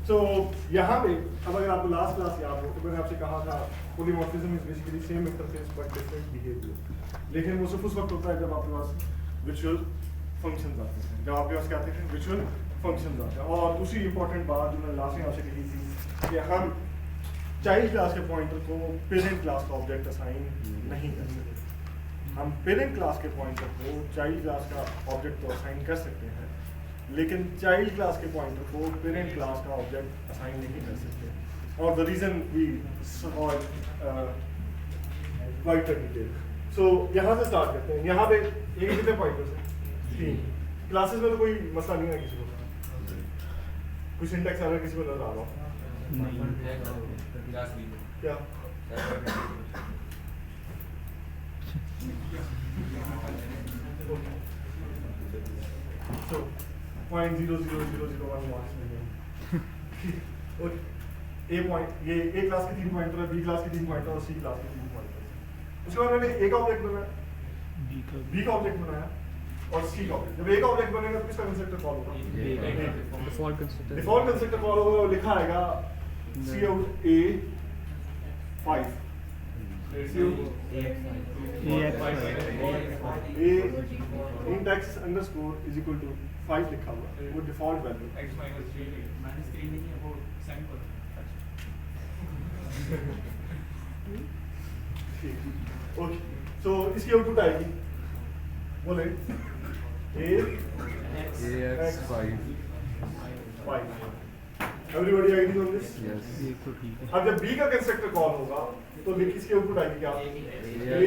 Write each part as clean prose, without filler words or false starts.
सो यहाँ पे अब अगर आपको लास्ट क्लास याद हो तो मैंने आपसे कहा था polymorphism is basically same interface but different behaviour, लेकिन वो सिर्फ उस वक्त होता है जब आपके पास विजुअल फंक्शंस आते हैं, जब आपके पास क्या आते हैं विजुअल फंक्शंस आते हैं। और दूसरी इंपॉर्टेंट बात जो मैंने लास्ट में आपसे कही थी कि हम चाइल्ड क्लास के पॉइंटर को पेरेंट क्लास का ऑब्जेक्ट असाइन नहीं कर सकते। हम पेरेंट क्लास के पॉइंटर को चाइल्ड क्लास का ऑब्जेक्ट तो असाइन कर सकते हैं, लेकिन चाइल्ड क्लास के पॉइंटर को पेरेंट क्लास का ऑब्जेक्ट असाइन नहीं कर सकते। और the reason we saw quite detail. So यहाँ से स्टार्ट करते हैं। यहाँ पे ये कितने पॉइंटर्स हैं? 3। क्लासेस में तो कोई मसला नहीं है किसी को, कुछ सिंटैक्स एरर किसी को नजर आ रहा हो? क्या so 0.00001 मार्क्स मिलेंगे। ओके, ए पॉइंट ये ए क्लास के 3 पॉइंटर है, बी क्लास के 3 पॉइंटर और सी क्लास के 3 पॉइंटर। उसके बाद मैंने ए का ऑब्जेक्ट बनाया, बी का ऑब्जेक्ट बनाया और सी का ऑब्जेक्ट। जब ए का ऑब्जेक्ट बनेगा तो किसका कंस्ट्रक्टर कॉल होगा? Default constructor. Default constructor call होगा और लिखा आएगा सी out A 5 int x underscore is equal to 5 लिखा हुआ, वो डिफॉल्ट वैल्यू x minus 3 नहीं है, वो साइन पर। ओके, सो इसकी आउटपुट आएगी, बोले ax 5 everybody agrees on this? yes अब जब b का कंस्ट्रक्टर कॉल होगा तो लिख इसकी आउटपुट आएगी क्या?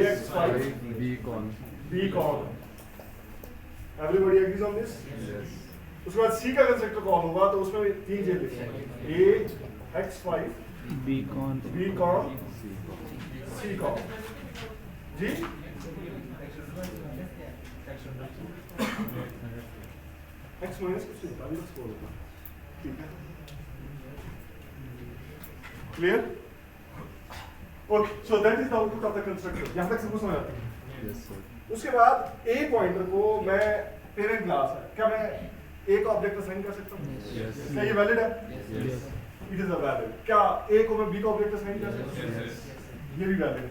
ax 5 b con b con। Everybody agrees on this? yes उसके बाद c का कंस्ट्रक्टर कॉल होगा तो उसमें 3 चीज लिखेंगे, a x 5 B con b con c con। जी x माइनस कुछ नहीं, अंडरस्कोर होगा, ठीक है, clear? Okay, so that is the output of the constructor. यहां तक सबको समझ आती है? yes sir उसके बाद ए पॉइंटर को मैं पेरेंट क्लास है, क्या मैं ए का ऑब्जेक्ट असाइन कर सकता हूँ? yes क्या ये वैलिड है? yes it is a valid. क्या ए को मैं बी का ऑब्जेक्ट असाइन कर सकता हूँ? yes ये भी वैलिड है।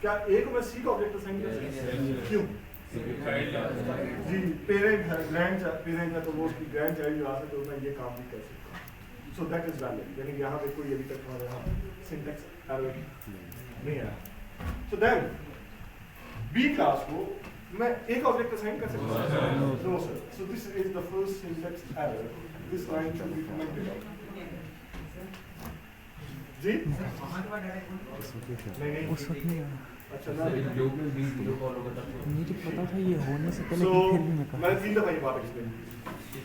क्या ए को मैं सी का ऑब्जेक्ट असाइन कर सकता हूँ? क्यों? जी पेरेंट है, ग्रैंड पेरेंट है, तो वो उसकी ग्रैंड चाइल्ड आ सकते, तो मैं ये काम भी कर सकता हूँ। सो दैट इज वैलिड, यानी यहाँ पे कोई अभी तक हमारे यहाँ सिंटैक्स एरर नहीं आया। सो देन बी क्लास को मैं एक ऑब्जेक्ट असाइन कर सकता हूं? No sir. So this is the first syntax error, this line should be commented out. जी नहीं उस वक्त नहीं आया। अच्छा ना, मुझे पता था ये होने से पहले, सो कि फिर भी मैं कहा मैंने 3 दफा ये बात एक्सप्लेन की।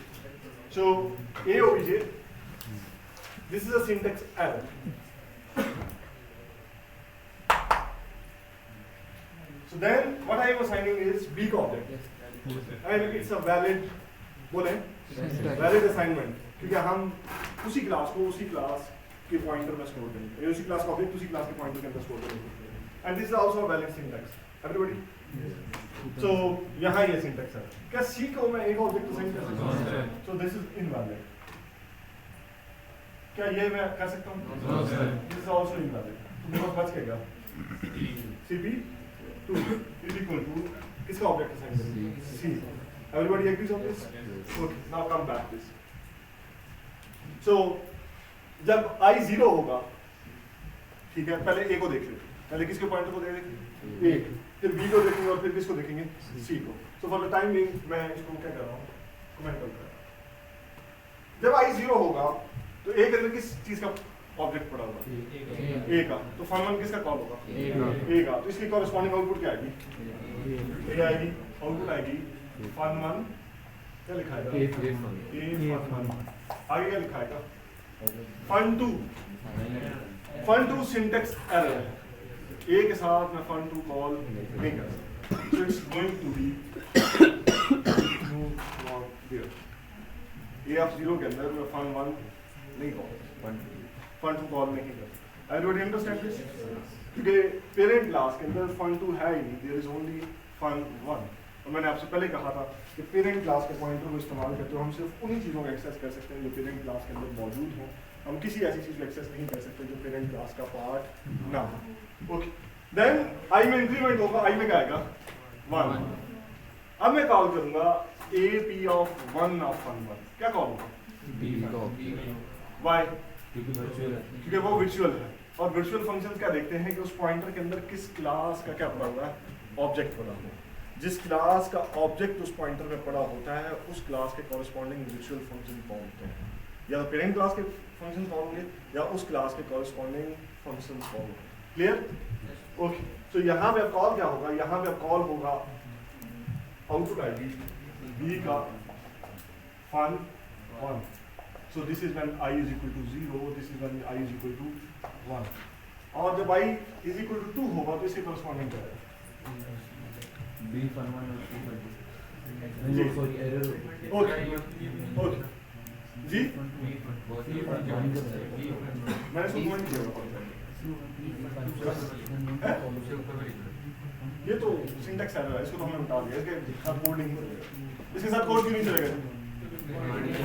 So A obj, this is a syntax error. So then what I am assigning is B का object and it's a valid, बोले valid assignment, क्योंकि हम उसी क्लास को उसी क्लास के पॉइंटर में स्टोर करेंगे, उसी क्लास का ऑब्जेक्ट उसी क्लास के पॉइंटर के अंदर स्टोर करेंगे, and this is also a valid syntax everybody। so यहाँ ये syntax है। क्या C को मैं एक ऑब्जेक्ट असाइन कर सकता हूँ? so this is invalid। क्या ये मैं कर सकता हूँ? this is also invalid। तो मेरे पास बच गया CP 2 is equal to किसका ऑब्जेक्ट असाइन करेंगे? C। Everybody agrees on this? Okay, now come back this। So जब I 0 होगा, ठीक है, पहले A को देख लेते, पहले किसके पॉइंटर को देखेंगे? A, फिर B को देखेंगे और फिर किसको देखेंगे? C को। So for the time being मैं इसको क्या कर रहा हूँ? कमेंट कर रहा हूँ। जब I 0 होगा तो A के अंदर किस चीज का ऑब्जेक्ट पड़ा होगा? A का। तो फन1 किसका कॉल होगा? A का। तो इसकी कॉरेस्पॉन्डिंग आउटपुट क्या आएगी? A आएगी, आउटपुट आएगी fun1, क्या लिखा है? A fun1। आगे क्या लिखा है? fun2। fun2 सिंटैक्स एरर है, A के साथ मैं fun2 कॉल नहीं कर सकता, so it's going to be not there। A of 0 के अंदर मैं fun1 नहीं कॉल, fun2 कॉल नहीं कर सकता। Everybody understand this? क्योंकि पेरेंट क्लास के अंदर fun2 है ही नहीं, there is only fun1। और मैंने आपसे पहले कहा था कि पेरेंट क्लास के पॉइंटर को इस्तेमाल करते हो हम सिर्फ उन्हीं चीज़ों को एक्सेस कर सकते हैं जो पेरेंट क्लास के अंदर मौजूद हों। हम किसी ऐसी चीज़ को एक्सेस नहीं कर सकते जो पेरेंट क्लास का पार्ट ना हो। ओके, देन आई में इंक्रीमेंट होगा, आई में क्या आएगा 1। अब मैं कॉल करूंगा ए पी ऑफ 1 ऑफ 1 क्या कॉल होगा B का वाई, वर्चुअल है क्योंकि वो वर्चुअल है। और वर्चुअल फंक्शन क्या देखते हैं कि उस पॉइंटर के अंदर किस क्लास का क्या पड़ा हुआ है, ऑब्जेक्ट पड़ा हुआ है। जिस क्लास का ऑब्जेक्ट उस पॉइंटर में पड़ा होता है उस क्लास के कॉरस्पॉन्डिंग वर्चुअल फंक्शन कॉल होते हैं। या तो पेरेंट क्लास के फंक्शन कॉल होंगे या उस क्लास के कॉरस्पॉन्डिंग फंक्शन कॉल होंगे। क्लियर? ओके, तो यहाँ पे कॉल क्या होगा, यहाँ पे कॉल होगा आउटपुट आएगी b का fun 1। So this is when I is equal to 0, this is when I is equal to 1। और जब I is equal to 2 होगा तो इसके corresponding क्या है? B फन 1 और 2 फन 2 जी। सॉरी एरर ओके जी, मैंने इसको कमेंट किया होगा। ये तो सिंटैक्स एरर है, इसको तो हमने उठा दिया, इसके साथ कोड नहीं चलेगा। इसके साथ कोड क्यों नहीं चलेगा?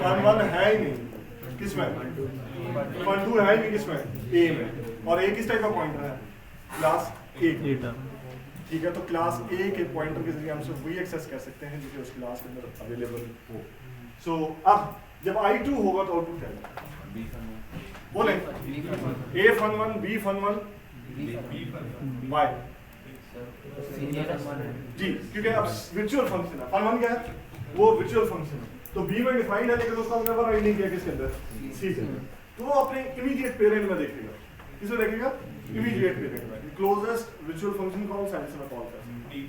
फन 1 है ही नहीं, किसमें? फन 2 है ही नहीं, किसमें? ए में। और ए किस टाइप का पॉइंटर है? क्लास ए का। ठीक है, तो क्लास ए के पॉइंटर के जरिए हम सिर्फ वही एक्सेस कर सकते हैं जो कि उस क्लास के अंदर अवेलेबल हो। सो अब जब I2 होगा तो आउटपुट क्या आएगा? बोले A fun 1 B fun 1 Y जी, क्योंकि अब वर्चुअल फंक्शन है। फन 1 क्या है? वो वर्चुअल फंक्शन है। तो B में डिफाइंड है लेकिन उसका हमने ओवरराइड नहीं किया किसके अंदर? C के अंदर। तो वो अपने इमीडिएट पेरेंट में देखेगा। किसमें देखेगा? इमीडिएट पेरेंट में। क्लोजेस्ट वर्चुअल फंक्शन कौन सा है जिसमें कॉल कर सकते हैं?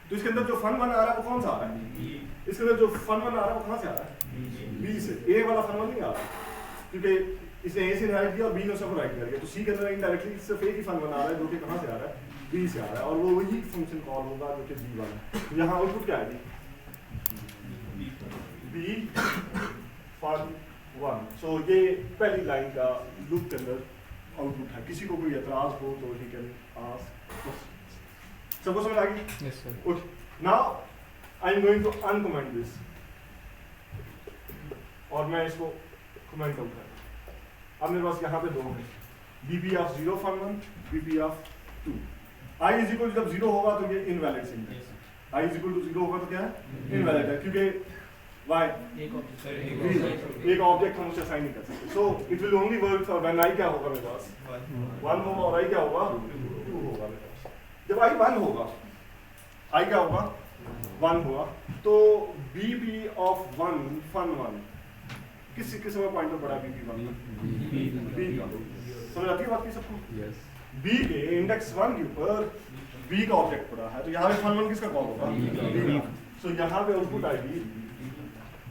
तो इसके अंदर जो फन 1 आ रहा है वो कौन सा आ रहा है? इसके अंदर जो फन 1 आ रहा है वो कहां से आ रहा है? B से। A वाला फन 1 नहीं आ रहा क्योंकि इसने A से इनहेरिट किया और B ने उसे राइट कर दिया। तो C के अंदर इनडायरेक्टली सिर्फ एक ही फन 1 आ रहा है जो कि कहां से आ रहा है? B से आ रहा है और वो वही फंक्शन कॉल होगा जो कि B वाला है। तो यहाँ आउटपुट क्या आएगी? B fun 1। सो ये पहली लाइन का लूप के अंदर आउटपुट है। किसी को कोई एतराज हो तो ही कैन आस्क। सबको समझ आ गई? Yes sir. Okay, now I am going to uncomment this और मैं इसको कमेंट आउट करूँ। अब मेरे पास यहाँ पे दो है, BP of 0 fun 1, BP of 2। I is equal जब 0 होगा तो ये इनवैलिड सिंटैक्स है। I इज इक्वल टू 0 होगा तो क्या है? इनवैलिड है क्योंकि why? एक ऑब्जेक्ट हम उसे असाइन नहीं कर सकते। So it will only work for when I क्या होगा मेरे पास? 1 होगा और I क्या होगा? 2 होगा मेरे पास। जब I 1 होगा, I क्या होगा? 1 होगा तो BP ऑफ 1 फन 1 किस समय पॉइंटर पड़ा BP 1 B का। समझ आती है बात की सबको? Yes. B के इंडेक्स 1 के ऊपर B का ऑब्जेक्ट पड़ा है तो यहाँ पे फन 1 किसका कॉल होगा? B का। सो यहाँ पे आउटपुट आएगी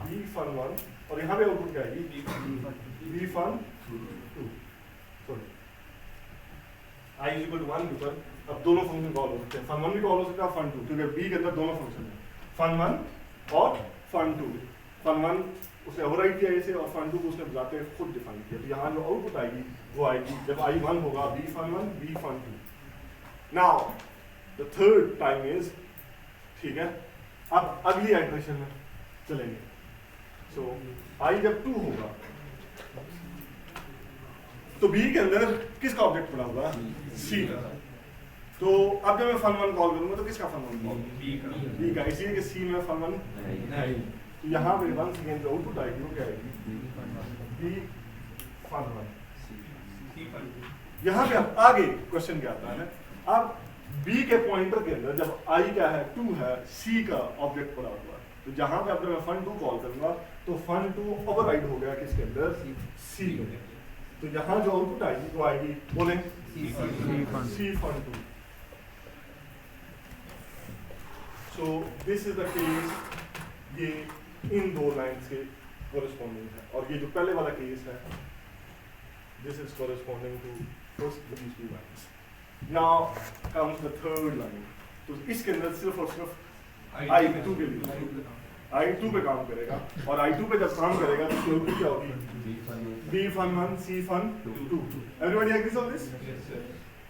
B फन 1 और यहाँ पे आउटपुट क्या आएगी? B fun 2। Sorry, I is equal to 1 के ऊपर अब दोनों फंक्शन कॉल हो सकते हैं। फन 1 भी कॉल हो सकता है, फन 2, क्योंकि B के अंदर दोनों फंक्शन है, फन 1 और फन 2। फन 1 उसने ओवरराइड किया इसे और फन 2 को उसने बुलाते हुए खुद डिफाइन किया। तो यहाँ जो आउटपुट आएगी वो आएगी जब I 1 होगा B fun 1 B fun 2। Now the third time is, ठीक है, अब अगली इटरेशन में चलेंगे। सो I जब 2 होगा तो B के अंदर किसका ऑब्जेक्ट पड़ा हुआ? C का। तो अब जब मैं फन 1 कॉल करूंगा तो किसका फन 1 कॉल? B का, इसलिए कि C में फन 1 नहीं। तो यहाँ पे 1 सेकेंड जो आउटपुट आएगी वो क्या आएगी? B fun 1। यहाँ पे अब आगे क्वेश्चन क्या आता है? अब B के पॉइंटर के अंदर जब I क्या है? 2 है, C का ऑब्जेक्ट पड़ा हुआ है। तो जहाँ पे अब जब मैं फन 2 कॉल करूंगा तो फन 2 ओवरराइड हो गया किसके अंदर? C में। तो यहाँ जो आउटपुट आएगी वो आएगी, बोले C fun 2। So this is the case, ये इन दो लाइन्स के कोरिस्पोंडिंग है और ये जो पहले वाला केस है this is corresponding to first these two lines. Now comes the third line. तो इसके अंदर सिर्फ और सिर्फ I2 के लिए I2 पे काम करेगा और I2 पे जब काम करेगा तो आउटपुट क्या होगी? B fun 1 C fun 2। Everybody agrees on this?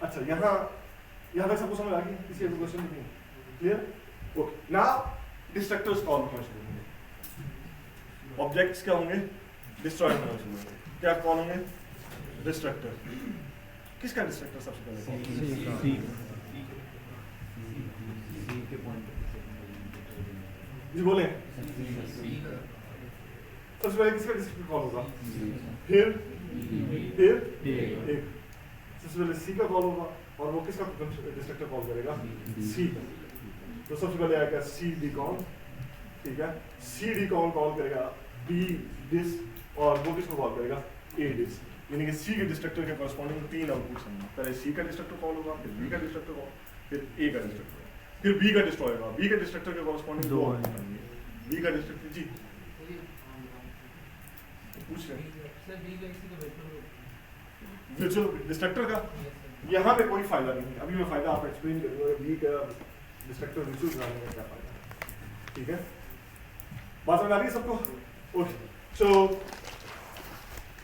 अच्छा, यहाँ तक सबको समझ आ गई? किसी क्वेश्चन नहीं? Clear? Okay, now destructors call होना शुरू होंगे। ऑब्जेक्ट्स क्या होंगे? डिस्ट्रॉय होना शुरू होंगे। क्या कॉल होंगे? डिस्ट्रक्टर। किसका डिस्ट्रक्टर सबसे पहले? जी बोले। सबसे पहले किसका डिस्ट्रक्टर कॉल होगा? फिर एक। सबसे पहले सी का कॉल होगा और वो किसका डिस्ट्रक्टर कॉल करेगा? सी का। तो सबसे पहले आएगा सी डी कॉल, ठीक है। सी डी कॉल करेगा बी डिस और वो किसको कॉल करेगा? ए डिस। यानी कि सी के डिस्ट्रक्टर के कॉरस्पॉन्डिंग 3 आउटपुट्स होंगे। पहले सी का डिस्ट्रक्टर कॉल होगा, फिर बी का डिस्ट्रक्टर कॉल, फिर ए का डिस्ट्रक्टर, फिर बी का डिस्ट्रॉय होगा। बी के डिस्ट्रक्टर के कॉरस्पॉन्डिंग 2 आउटपुट होंगे। बी का डिस्ट्रक्टर जी पूछ रहे वर्चुअल डिस्ट्रक्टर का यहाँ पे कोई फायदा नहीं है। अभी मैं फायदा आपको एक्सप्लेन करूँगा बी का डिस्ट्रक्टर वर्चुअल बनाने का क्या फायदा, ठीक है। बात समझ आ रही है सबको? ओके, सो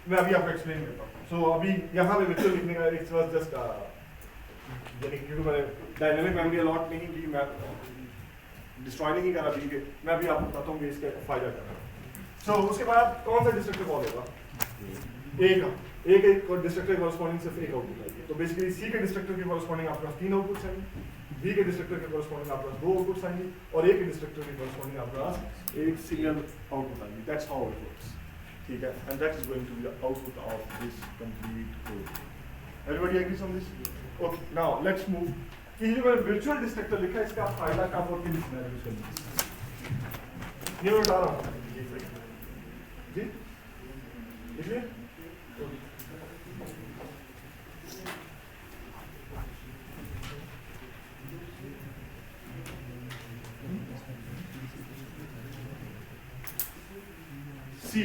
मैं अभी आपको एक्सप्लेन करता हूँ। सो अभी यहाँ पे वर्चुअल लिखने का इट्स वाज जस्ट यानी क्योंकि मैंने डायनेमिक मेमोरी अलॉट नहीं की, मैं डिस्ट्रॉय नहीं करा बी के, मैं अभी आपको बताता हूँ कि इसका फायदा क्या है। सो उसके बाद कौन सा डिस्ट्रक्टर कॉल होगा? ए का। ए के डिस्ट्रक्टर के कॉरस्पॉन्डिंग सिर्फ एक आउटपुट आएगी। तो बेसिकली सी के डिस्ट्रक्टर के कॉरस्पॉन्डिंग आपके पास 3 आउटपुट्स आएंगे, बी के डिस्ट्रक्टर के कॉरस्पॉन्डिंग आपके पास 2 आउटपुट्स आएंगे और ए के डिस्ट्रक्टर के कॉरस्पॉन्डिंग आपके पास एक सिंगल आउटपुट आएगी। दैट्स हाउ इट वर्क्स, ठीक है। And that is going to be the output of this complete code. Everybody agrees on this? Okay, now let's move. ये जो मैंने वर्चुअल डिस्ट्रक्टर लिखा है इसका फायदा कब और किस में यूज करना ये मैं बता रहा हूँ जी, इसलिए सी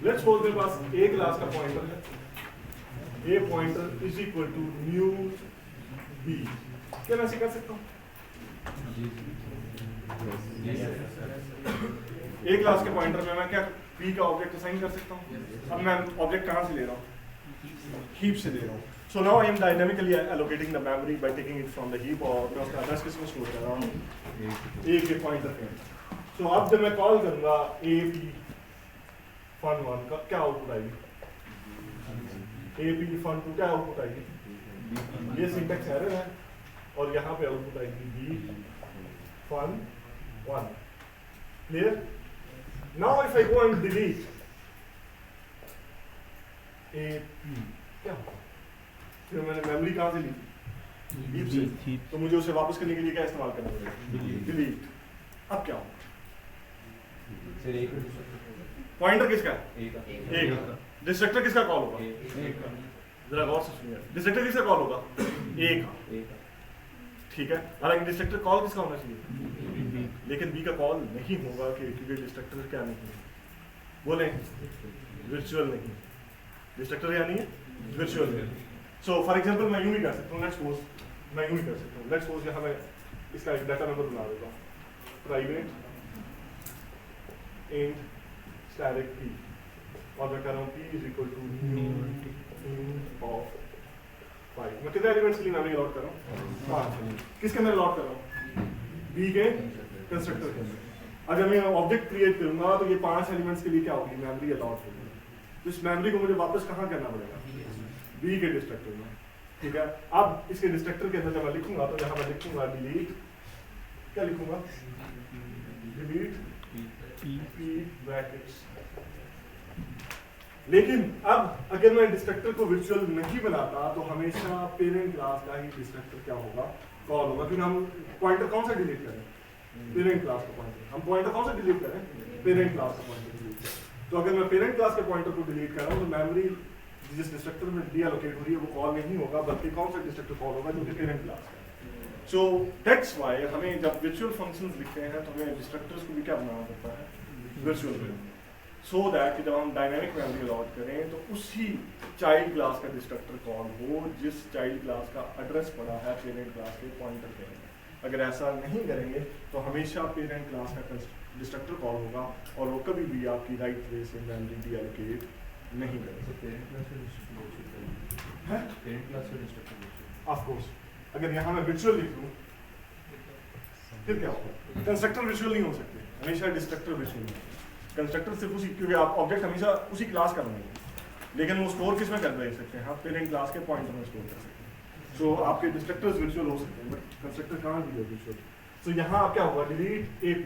लेट्स सपोज मेरे पास ए क्लास का पॉइंटर है, a pointer is equal to new B. क्या मैं ऐसे कर सकता हूँ? ए क्लास के पॉइंटर में मैं क्या बी का ऑब्जेक्ट असाइन कर सकता हूँ? अब मैं ऑब्जेक्ट कहाँ से ले रहा हूँ? हीप से ले रहा हूँ। So now I M dynamically allocating the memory by taking it from the heap और मैं उसका एड्रेस किसमें स्टोर कर रहा हूँ? ए के पॉइंटर पे। सो अब जब मैं कॉल करूँगा ए पी fun1 का क्या आउटपुट आएगी? ए पी fun2 क्या आउटपुट आएगी? ये सिंटैक्स एरर है और यहाँ पे आउटपुट आएगी B fun1। Clear? Now if I go and delete AP, क्या होगा? फिर मैंने मेमोरी कहाँ से ली? हीप से। तो मुझे उसे वापस करने के लिए क्या इस्तेमाल करना पड़ेगा? डिलीट। अब क्या होगा? पॉइंटर किसका है? ए का। डिस्ट्रक्टर किसका कॉल होगा? जरा गौर से सुनिए। डिस्ट्रक्टर किसका कॉल होगा? ए का। ठीक है, हालांकि डिस्ट्रक्टर कॉल किसका होना चाहिए? लेकिन बी का कॉल नहीं होगा क्योंकि डिस्ट्रक्टर क्या नहीं है? बोले वर्चुअल नहीं। डिस्ट्रक्टर क्या नहीं है? वर्चुअल नहीं। सो फॉर एग्जांपल मैं यूं ही कर सकता हूँ, लेट्स सपोज मैं यूं ही कर सकता हूँ। लेट्स सपोज यहाँ मैं इसका एक डाटा नंबर बना देता हूँ, प्राइवेट int static p और मैं कर रहा हूँ p is equal to new int of 5। मैं कितने एलिमेंट्स के लिए मेमोरी अलॉट कर रहा हूँ? 5। किसके अंदर अलॉट कर रहा हूँ? b के कंस्ट्रक्टर के अंदर। अगर मैं ऑब्जेक्ट क्रिएट करूंगा तो ये 5 एलिमेंट्स के लिए क्या होगी? मेमोरी अलॉट होगी। तो इस मेमोरी को मुझे वापस कहाँ करना पड़ेगा? b के डिस्ट्रक्टर में, ठीक है। अब इसके डिस्ट्रक्टर के अंदर जब मैं लिखूंगा तो यहाँ मैं लिखूंगा डिलीट, क्या लिखूंगा? Delete p brackets. लेकिन अब अगर मैं डिस्ट्रक्टर को वर्चुअल नहीं बनाता तो हमेशा पेरेंट क्लास का ही डिस्ट्रक्टर क्या होगा? कॉल होगा। क्योंकि हम पॉइंटर कौन सा डिलीट करें? पेरेंट क्लास का पॉइंटर। हम पॉइंटर कौन सा डिलीट करें? पेरेंट क्लास का पॉइंटर डिलीट करें। तो अगर मैं पेरेंट क्लास के पॉइंटर को डिलीट कर रहा हूँ तो मेमोरी जिस डिस्ट्रक्टर में डीएलोकेट हो रही है वो कॉल नहीं होगा, बल्कि कौन सा डिस्ट्रक्टर कॉल होगा? जो कि पेरेंट क्लास का है। सो दैट्स व्हाई हमें जब वर्चुअल फंक्शंस लिखते हैं तो हमें डिस्ट्रक्टर्स को भी क्या बनाना पड़ता है? वर्चुअल। सो दैट जब हम डायनामिक मेमोरी अलॉट करें तो उसी चाइल्ड क्लास का डिस्ट्रक्टर कॉल हो जिस चाइल्ड क्लास का एड्रेस पड़ा है पेरेंट क्लास के पॉइंटर के अंदर। अगर ऐसा नहीं करेंगे तो हमेशा पेरेंट क्लास का डिस्ट्रक्टर कॉल होगा और वो कभी भी आपकी राइट वे से मेमोरी डीएलोकेट नहीं करेगा। ऑफ कोर्स अगर यहाँ मैं वर्चुअल लिख दूँ फिर क्या होगा? कंस्ट्रक्टर विजुअल नहीं हो सकते, हमेशा डिस्ट्रक्टर विजुअल होंगे। कंस्ट्रक्टर सिर्फ उसी, क्योंकि आप ऑब्जेक्ट हमेशा उसी क्लास का बनाएंगे, लेकिन वो स्टोर किस में कर दे सकते हैं? आप पेरेंट क्लास के पॉइंटर में स्टोर कर सकते हैं। सो आपके डिस्ट्रक्टर्स विजुअल हो सकते हैं, बट कंस्ट्रक्टर कहाँ भी विजुअल। सो यहाँ आप क्या होगा? Delete AP।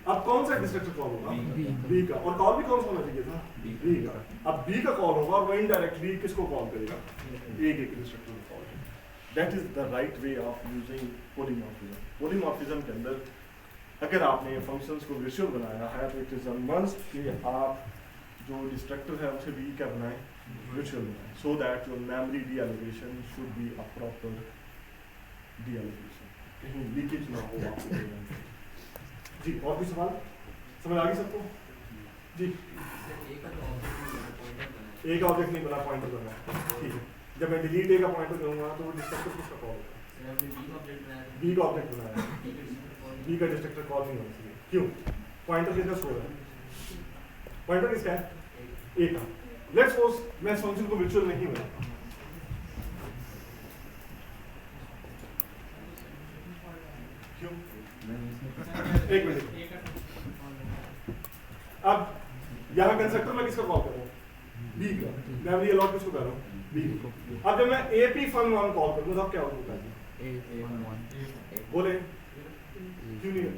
अब कौन सा डिस्ट्रक्टर कॉल होगा? B का। और कॉल भी कौन सा होना चाहिए था? B का। अब B का कॉल होगा और वो इनडायरेक्टली किसको कॉल करेगा? A के डिस्ट्रक्टर को कॉल करेगा। That is the right way of using polymorphism. Polymorphism के अंदर अगर आपने फंक्शंस को विजुअल बनाया है तो इट इज अ मस्ट कि आप जो डिस्ट्रक्टर है उसे भी क्या बनाएं? विजुअल बनाएं, so that your memory deallocation should be a proper deallocation, कहीं लीकेज ना हो आपके प्रोग्राम में। जी, और भी सवाल समझ आ गई सबको? जी, एक ऑब्जेक्ट नहीं बना, पॉइंटर बना, ठीक है। जब मैं डिलीट ए का पॉइंटर करूंगा तो वो डिस्ट्रक्टर किसका कॉल होगा? बी का ऑब्जेक्ट बनाया, बी का डिस्ट्रक्टर कॉल नहीं होना चाहिए। क्यों? पॉइंटर किसका स्टोर है? पॉइंटर किसका है? ए का। लेट्स सपोज मैं इस फंक्शन को विजुअल नहीं बनाता, क्यों? एक मिनट। अब यहाँ कंस्ट्रक्टर में किसका कॉल कर रहा हूँ? बी का। मेमोरी अलॉट किसको कर रहा हूँ? बी को। अब जब मैं AP fun1 कॉल करूँगा तब क्या होगा? बोले क्यों नहीं है?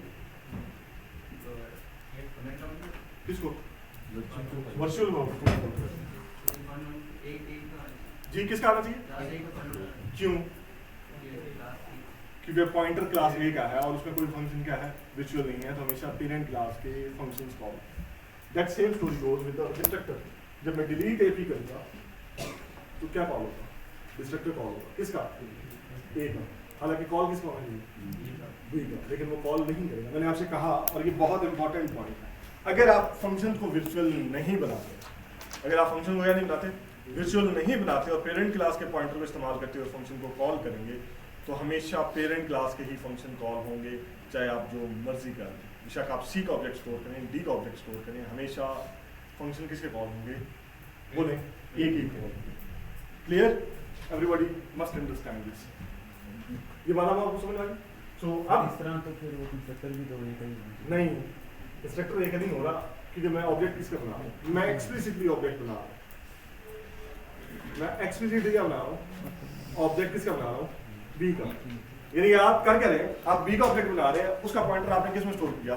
किसको? वर्चुअल जी, किसका आना चाहिए? क्यों? क्योंकि पॉइंटर क्लास A का है और उसमें कोई फंक्शन क्या है? विजुअल नहीं है, तो हमेशा पेरेंट क्लास के functions call. That same story goes with the destructor. जब मैं डिलीट AP करूंगा तो क्या कॉल होगा? डिस्ट्रक्टर कॉल होगा। किसका? A का। हालांकि कॉल किसका होना चाहिए? B का, लेकिन वो कॉल नहीं करेगा। मैंने आपसे कहा, और ये बहुत इंपॉर्टेंट पॉइंट है, अगर आप फंक्शन को विजुअल नहीं बनाते, अगर आप फंक्शन को क्या नहीं बनाते? विजुअल नहीं बनाते और पेरेंट क्लास के पॉइंटर को इस्तेमाल करते हुए फंक्शन को कॉल करेंगे, तो हमेशा पेरेंट क्लास के ही फंक्शन कॉल होंगे, चाहे आप जो मर्जी करें। बेशक आप C का ऑब्जेक्ट स्टोर करें, D का ऑब्जेक्ट स्टोर करें, हमेशा फंक्शन किसके कॉल होंगे? बोले A के call. Clear? Everybody must understand this. ये बात आपको समझ आ गई? सो अब इस तरह तो फिर वो कंस्ट्रक्टर भी तो एक ही नहीं, डिस्ट्रक्टर एक नहीं हो रहा, क्योंकि मैं ऑब्जेक्ट किसका बना रहा हूँ? मैं एक्सप्लिसिटली ऑब्जेक्ट बना रहा हूँ। मैं एक्सप्लिसिटली क्या बना रहा हूँ? ऑब्जेक्ट किसका बना रहा हूँ? B का। यानी आप कर क्या रहे हैं? आप B का ऑब्जेक्ट बना रहे हैं, उसका पॉइंटर आपने किस में स्टोर किया?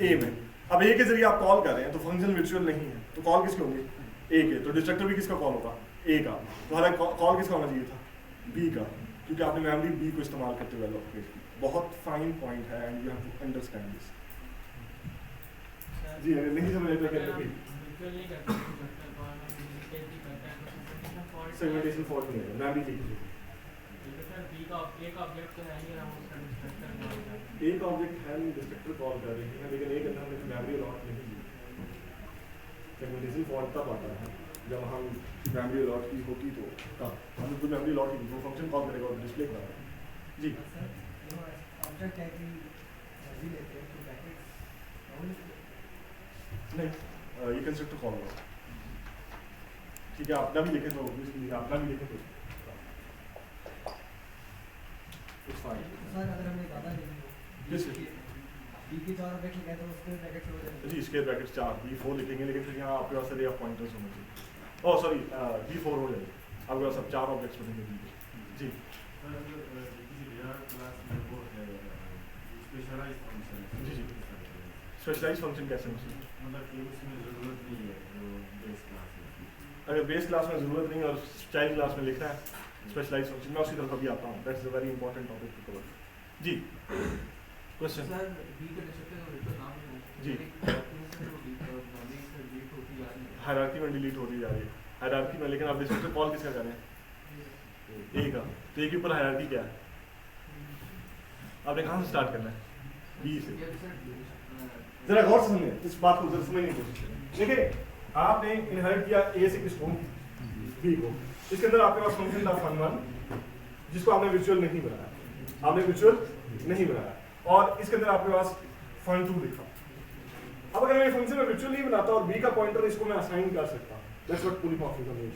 A में। अब A के जरिए आप कॉल कर रहे हैं, तो फंक्शन विजुअल नहीं है, तो कॉल किसके होंगे? A के। तो डिस्ट्रक्टर भी किसका कॉल होगा? A का। तो हमारा कॉल किसका होना चाहिए था? B का, क्योंकि आपने मेमोरी B को इस्तेमाल करते हुए डेवलप की। बहुत फाइन पॉइंट है and you have to understand this. जी, अगर नहीं समझ तो क्या करें? सेगमेंटेशन फॉल्ट नहीं है, मेमोरी लीकेज है। एक ऑब्जेक्ट है नहीं, डिस्ट्रक्टर कॉल कर रहे हैं, लेकिन एक अंदर में मेमोरी अलॉट नहीं है। सेगमेंटेशन फॉल्ट तब आता है जब हम मेमोरी अलॉट की होती तो तब हम कोई मेमोरी अलॉट की वो फंक्शन कॉल करेगा और डिस्प्ले करेगा। जी, ऑब्जेक्ट है कि सभी लेते हैं तो पैकेट नहीं, ये कंस्ट्रक्टर कॉल होगा। ठीक है, अपना भी लिखे तो अपना भी लिखे तो सर अगर हमने ज़्यादा लिखी B की 4 ऑब्जेक्ट लिखा है तो उसके ब्रैकेट हो जाएगा। जी, स्क्वायर ब्रैकेट 4 B4 लिखेंगे, लेकिन फिर यहाँ आपके पास अरे आप पॉइंटर्स होने चाहिए। ओह सॉरी, B4 हो जाएगा, आपके पास सब 4 ऑब्जेक्ट्स बनेंगे। जी, जी जी, स्पेशलाइज फंक्शन कैसे मतलब अगर बेस क्लास में ज़रूरत नहीं और चाइल्ड क्लास में लिखना है स्पेशलाइज फंक्शन, मैं उसी तरफ अभी आता हूँ। That's a very important topic to cover. जी, क्वेश्चन? सर B का डिस्ट्रक्टर तो नाम है जी, हायरार्की में डिलीट होती जा रही है, हायरार्की में, लेकिन आप डिस्ट्रक्टर कॉल किसका करें? A का। तो A के ऊपर हायरार्की क्या है? आपने कहाँ से स्टार्ट करना है? B से। जरा गौर से सुनिए, इस बात को जरा समझने की कोशिश करें। देखिए, आपने इनहेरिट किया A से किसको? B को। इसके अंदर आपके पास फंक्शन था fun1, जिसको आपने विजुअल नहीं बनाया, आपने विजुअल नहीं बनाया, और इसके अंदर आपके पास fun2 लिखा। अब अगर मैं फंक्शन में विजुअल नहीं बनाता और B का पॉइंटर इसको मैं असाइन कर सकता, दैट्स व्हाट पॉलीमॉर्फिज्म इज।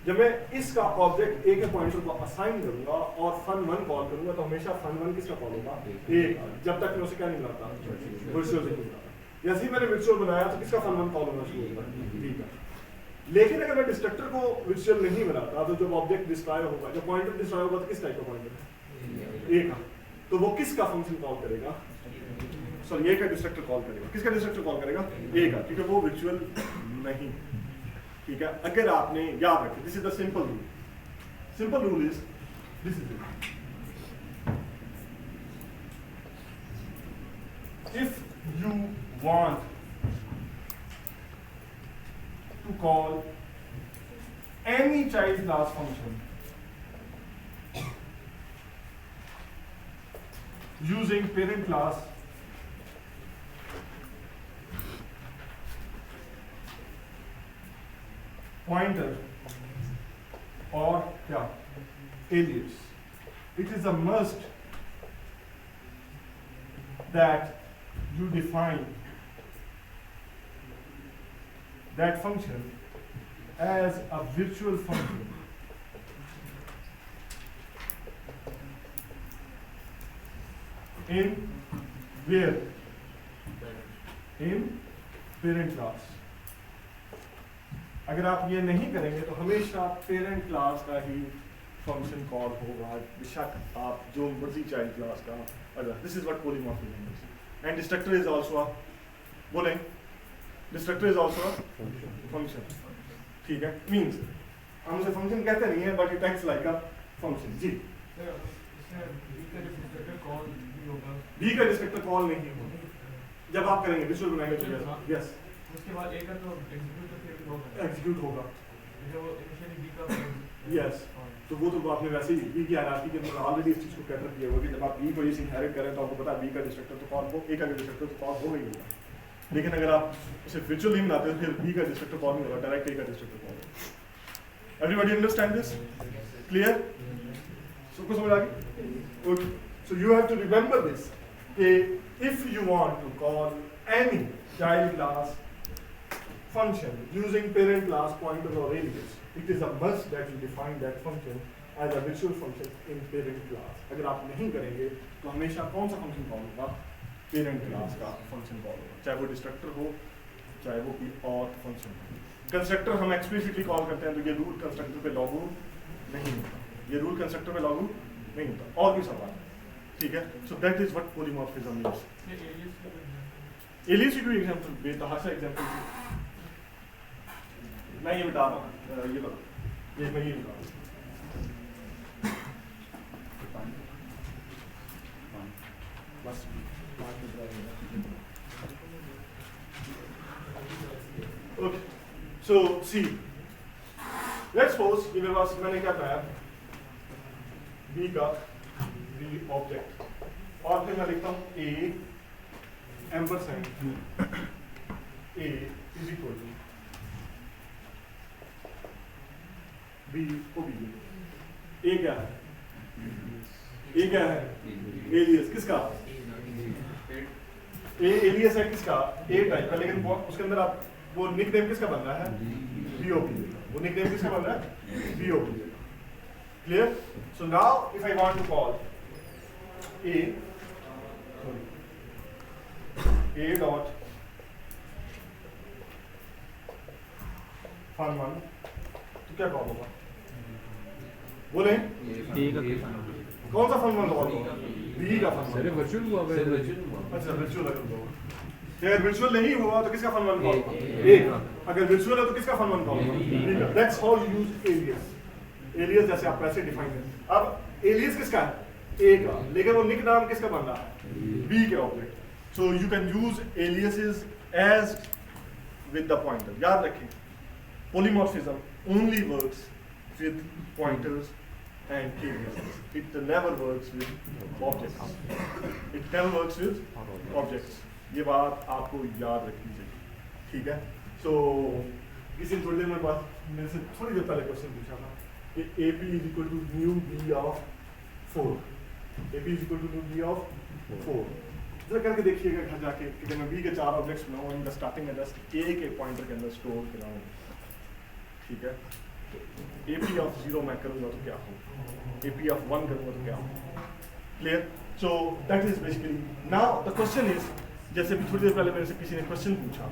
जब मैं इसका ऑब्जेक्ट ए के पॉइंटर को असाइन करूंगा और fun1 कॉल करूंगा तो हमेशा fun1 किसका कॉल होगा, ए का, जब तक मैं उसे क्या नहीं बनाता, वर्चुअल नहीं बनाता। जैसे ही मैंने वर्चुअल बनाया तो किसका fun1 कॉल होना शुरू होगा, बी का। लेकिन अगर मैं डिस्ट्रक्टर को वर्चुअल नहीं बनाता तो जब ऑब्जेक्ट डिस्ट्रॉय होगा, जब पॉइंटर डिस्ट्रॉय होगा तो किस टाइप का पॉइंटर है, ए का, तो वो किसका फंक्शन कॉल करेगा, सॉरी ए का डिस्ट्रक्टर कॉल करेगा। किसका डिस्ट्रक्टर कॉल करेगा, ए का, क्योंकि वो वर्चुअल नहीं। ठीक है, अगर आपने याद रखें, this is the simple rule. Simple rule is this is it, if you want to call any child class function using parent class pointer or alias, it is a must that you define that function as a virtual function in where, in parent class। अगर आप ये नहीं करेंगे तो हमेशा parent class का ही function call होगा, बेशक आप जो मर्जी चाइल्ड क्लास का। अगर this is what polymorphism is and destructor is also, बोलें डिस्ट्रक्टर इज आल्सो फंक्शन। ठीक है, मींस हम उसे फंक्शन कहते नहीं है but it acts like a function. जी, बी का डिस्ट्रक्टर कॉल नहीं होगा जब आप करेंगे विजुअल बनाएंगे तो यस, उसके बाद ए का तो एग्जीक्यूट होगा जो इनिशियली बी का यस। तो वो तो आपने वैसे ही बी की हायरार्की के अंदर ऑलरेडी इस चीज को कैटर किया होगा कि जब आप बी को इस इनहेरिट करें तो आपको पता है बी का डिस्ट्रक्टर तो कॉल हो, ए का डिस्ट्रक्टर तो कॉल हो गई होगा। लेकिन अगर आप उसे विजुअल नहीं बनाते तो फिर बी का डिस्ट्रक्टर कॉल नहीं होगा, डायरेक्ट ए का डिस्ट्रक्टर कॉल होगा। Everybody understand this? क्लियर? सबको समझ आ गई? Okay, so you have to remember this कि if you want to call any child class function using parent class pointer or alias, it is a must that you define that function as a virtual function in parent class। अगर आप नहीं करेंगे तो हमेशा कौन सा function call होगा, parent class का फंक्शन कॉल होगा, चाहे वो डिस्ट्रक्टर हो चाहे वो कोई और फंक्शन हो। कंस्ट्रक्टर हम एक्सप्लिसिटली कॉल करते हैं तो ये रूल कंस्ट्रक्टर पे लागू नहीं होता, ये रूल कंस्ट्रक्टर पे लागू नहीं होता। और भी सवाल, ठीक है? So that is what polymorphism means. Alias की कोई एग्जांपल बेतहाशा एग्जांपल मैं ये बता रहा हूँ, ये बता, ये मैं ये बता रहा हूँ बस। Okay, so see let's suppose ये मेरे पास मैंने क्या बनाया, बी का बी ऑब्जेक्ट और फिर मैं लिखता हूँ A ampersand A is equal to B को बी। ए क्या है, ए क्या है, एलियस किसका, ए एलियस है किसका, ए टाइप का, लेकिन उसके अंदर आप वो निकनेम किसका बन रहा है, बीओपी, वो निकनेम किसका बन रहा है, BOP. Clear? So now if I want to call a dot fun1 तो क्या कॉल होगा, बोले कौन सा fun1 कॉल होगा, बी का fun1। सर वर्चुअल हुआ है, अच्छा वर्चुअल होगा, अगर वर्चुअल नहीं हुआ तो किसका fun1 कॉल होगा, ए का। अगर वर्चुअल है तो किसका fun1 कॉल होगा, बी का। That's how you use alias. Alias जैसे आप वैसे डिफाइन करें। अब एलियस किसका है, ए का, लेकिन वो निक नाम किसका बन रहा है, बी के object. So you can use aliases as with the pointer. याद रखें, polymorphism only works with pointers and aliases. It never works with objects. It never works with objects. ये बात आपको याद रखनी चाहिए, ठीक है? So किसी ने थोड़ी देर में बात मेरे से थोड़ी देर पहले क्वेश्चन पूछा था कि AP is equal to mu B of 4. AP is equal to mu B of 4. जरा करके देखिएगा घर जाके कि जब मैं B के 4 ऑब्जेक्ट्स बनाऊँ, इनका स्टार्टिंग एड्रेस A के पॉइंटर के अंदर स्टोर कराऊँ, ठीक है? AP ऑफ 0 मैं करूँगा तो क्या हो, AP ऑफ 1 करूँगा तो क्या हो। Clear? So that is basically now the question is, जैसे भी थोड़ी देर पहले मेरे से किसी ने क्वेश्चन पूछा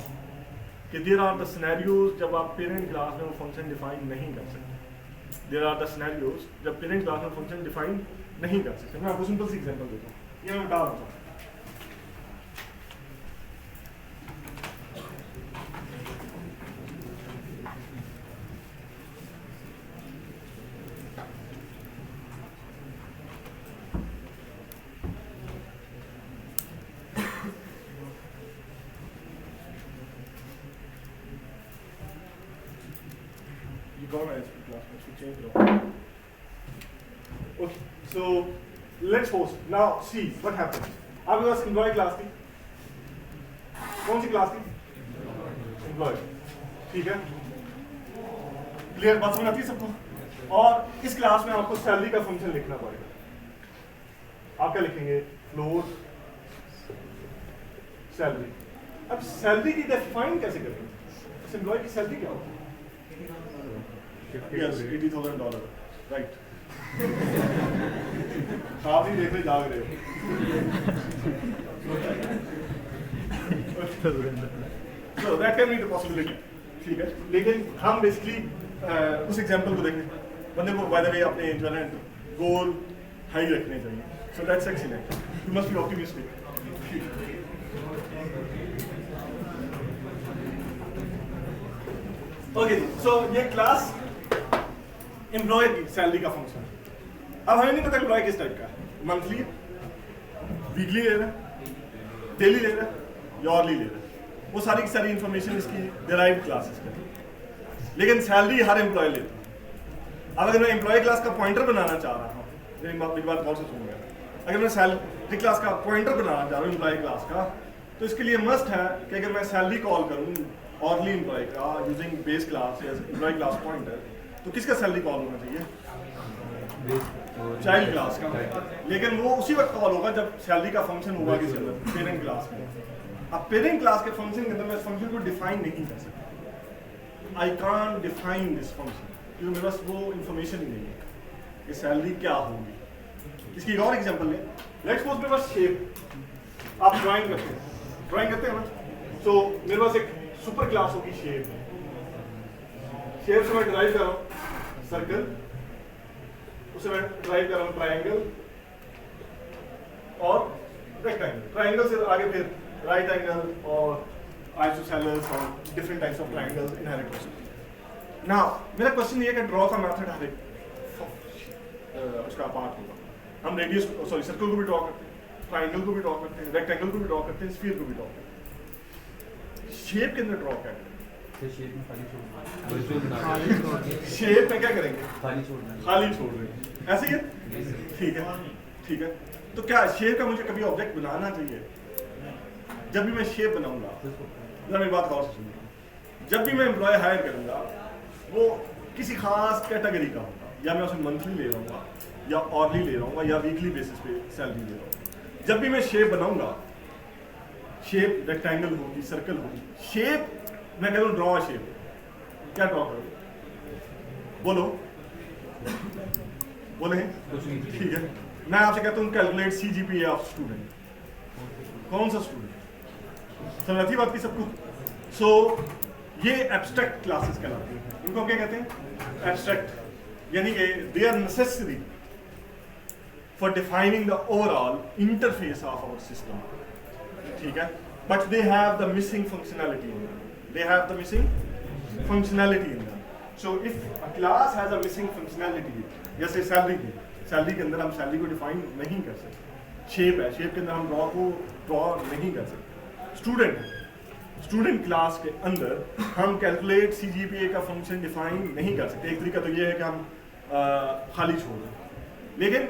कि देयर आर द सिनेरियोज जब आप पेरेंट क्लास में वो फंक्शन डिफाइन नहीं कर सकते। देयर आर द सिनेरियोज जब पेरेंट क्लास में फंक्शन डिफाइन नहीं कर सकते। मैं आपको सिंपल सी एग्जांपल देता हूँ, ये मैं डाल रहा हूँ। Okay, so let's suppose now see what happens. आपके पास एम्प्लॉय क्लास थी, कौन सी क्लास थी? एम्प्लॉय, ठीक है, क्लियर? बात समझ आती है सबको? और इस क्लास में आपको सैलरी का फंक्शन लिखना पड़ेगा। आप क्या लिखेंगे? Float salary. अब सैलरी की डिफाइन कैसे करेंगे? इस एम्प्लॉय की सैलरी क्या होगी? Yes, $80,000, right. आप ही देख रहे जाग रहे हो। So that can be the possibility, ठीक है। लेकिन हम बेसिकली उस एग्जांपल को देखें, बंदे को बाय द वे अपने जो है गोल हाई रखने चाहिए। So that's excellent. You must be optimistic. Okay, so ये क्लास एम्प्लॉय की सैलरी का फंक्शन। अब हमें नहीं पता एम्प्लॉय किस टाइप का है, मंथली, वीकली ले रहा है, डेली ले रहा है, ईयरली ले रहा है। वो सारी की सारी इंफॉर्मेशन इसकी डिराइव्ड क्लासेस का है। लेकिन सैलरी हर एम्प्लॉय लेता है। अब अगर मैं एम्प्लॉय क्लास का पॉइंटर बनाना चाह रहा हूँ, मेरी बात बहुत से सुनिएगा, अगर मैं सैलरी क्लास का पॉइंटर बनाना चाह रहा हूँ एम्प्लॉय क्लास का, तो इसके लिए मस्ट है कि अगर मैं सैलरी कॉल करूँ ऑर्डरली एम्प्लॉय का यूजिंग बेस क्लास या एम्प्लॉय क्लास पॉइंटर, तो किसका सैलरी कॉल होना चाहिए? चाइल्ड क्लास का। लेकिन वो उसी वक्त कॉल होगा जब सैलरी का फंक्शन होगा किसी अंदर पेरेंट क्लास में। अब पेरेंट क्लास के फंक्शन के अंदर मैं इस फंक्शन को डिफाइन नहीं कर सकता। I can't define this function क्योंकि मेरे पास वो इंफॉर्मेशन ही नहीं है कि सैलरी क्या होगी। इसकी एक और एग्जांपल लें। लेट्स सपोज मेरे पास शेप, आप ड्राइंग करते हैं ना, तो मेरे पास एक सुपर क्लास होगी शेप। शेप से मैं ड्राइव कर रहा हूँ सर्कल, उसे मैं ड्राइव कर रहा हूँ ट्राइंगल और रेक्टेंगल। ट्राइंगल से आगे फिर राइट एंगल और आइसोसेलेस और different types of triangles inherit हो सकते हैं। नाउ मेरा क्वेश्चन ये है कि ड्रॉ का मेथड हर एक उसका पार्ट होगा। हम रेडियस सर्कल को भी ड्रॉ करते हैं, ट्राइंगल को भी ड्रॉ करते हैं, रेक्टेंगल को भी ड्रॉ करते हैं, स्फीयर को भी ड्रॉ करते हैं। शेप के अंदर ड्रॉ क्या करें? शेप में खाली छोड़ना, शेप में क्या करेंगे? खाली छोड़ना, खाली छोड़ देंगे, ऐसे ही है। ठीक है, ठीक है। तो क्या शेप का मुझे कभी ऑब्जेक्ट बनाना चाहिए? जब भी मैं शेप बनाऊंगा, जरा मेरी बात गौर से सुनिए, जब भी मैं एम्प्लॉय हायर करूंगा वो किसी खास कैटेगरी का होगा, या मैं उसे मंथली ले रहा हूँ या ऑर्ली ले रहा हूँ या वीकली बेसिस पे सैलरी ले रहा हूँ। जब भी मैं शेप बनाऊंगा, शेप रेक्टेंगल होगी, सर्कल होगी, शेप मैं कह रहा हूँ ड्रॉ शेप, क्या ड्रॉ करोगे? बोलो, बोले? ठीक है, मैं आपसे कहता हूँ कैलकुलेट CGPA ऑफ स्टूडेंट। कौन सा स्टूडेंट? समझ आती बात की सबको? सो ये एब्स्ट्रैक्ट क्लासेस कहलाती हैं। इनको क्या कहते हैं? एब्स्ट्रैक्ट, यानी कि they are necessary for defining the overall interface of our system. ठीक है, but they have the missing functionality in them. They have the missing functionality in them. So if a class has a missing functionality, जैसे salary के अंदर हम salary को define नहीं कर सकते। शेप है, शेप के अंदर हम ड्रॉ नहीं कर सकते। स्टूडेंट क्लास के अंदर हम कैलकुलेट CGPA का फंक्शन डिफाइन नहीं कर सकते। एक तरीका तो ये है कि हम खाली छोड़ दें, लेकिन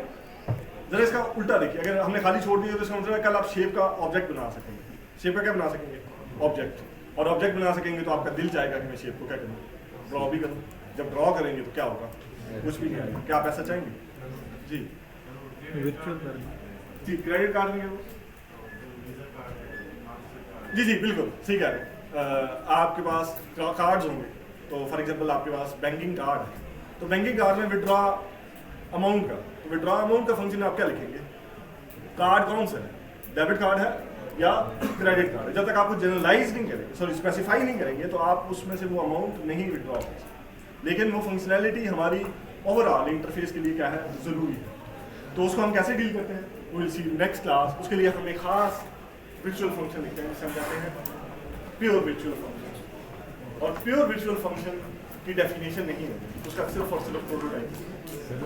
जरा इसका उल्टा देखिए, अगर हमने खाली छोड़ दिया तो इसका मतलब कल आप शेप का ऑब्जेक्ट बना सकेंगे। शेप का क्या बना सकेंगे? ऑब्जेक्ट। और ऑब्जेक्ट बना सकेंगे तो आपका दिल चाहेगा कि मैं शेप को क्या करूँ? ड्रॉ भी करूँ। जब ड्रॉ करेंगे तो क्या होगा? कुछ भी नहीं आएगा। क्या आप ऐसा चाहेंगे? जी जी, क्रेडिट कार्ड नहीं है वो? जी जी बिल्कुल सही कह रहे हैं। आपके पास कार्ड्स होंगे, तो फॉर एग्जांपल आपके पास बैंकिंग कार्ड है, तो बैंकिंग कार्ड में विड्रॉ अमाउंट का, तो विड्रॉ अमाउंट का फंक्शन आप क्या लिखेंगे? कार्ड कौन सा है, डेबिट कार्ड है या क्रेडिट कार्ड है? जब तक आपको जनरलाइज नहीं करेंगे, सॉरी स्पेसिफाई नहीं करेंगे, तो आप उसमें से वो अमाउंट नहीं विड्रॉ कर सकते। लेकिन वो फंक्शनैलिटी हमारी ओवरऑल इंटरफेस के लिए क्या है, ज़रूरी है। तो उसको हम कैसे डील करते हैं, विल सी नेक्स्ट क्लास। उसके लिए हम एक खास विर्चुअल फंक्शन लिखते हैं जिसे हम कहते हैं प्योर विर्चुअल फंक्शन। और प्योर विर्चुअल फंक्शन की डेफिनेशन नहीं है, उसका सिर्फ और सिर्फ प्रोटोटाइप।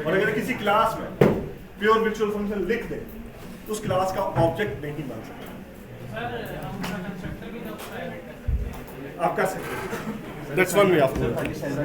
और अगर किसी क्लास में प्योर विर्चुअल फंक्शन लिख दें तो उस क्लास का ऑब्जेक्ट नहीं बन सकता। आप कर सकते हैं, दैट्स वन वे ऑफ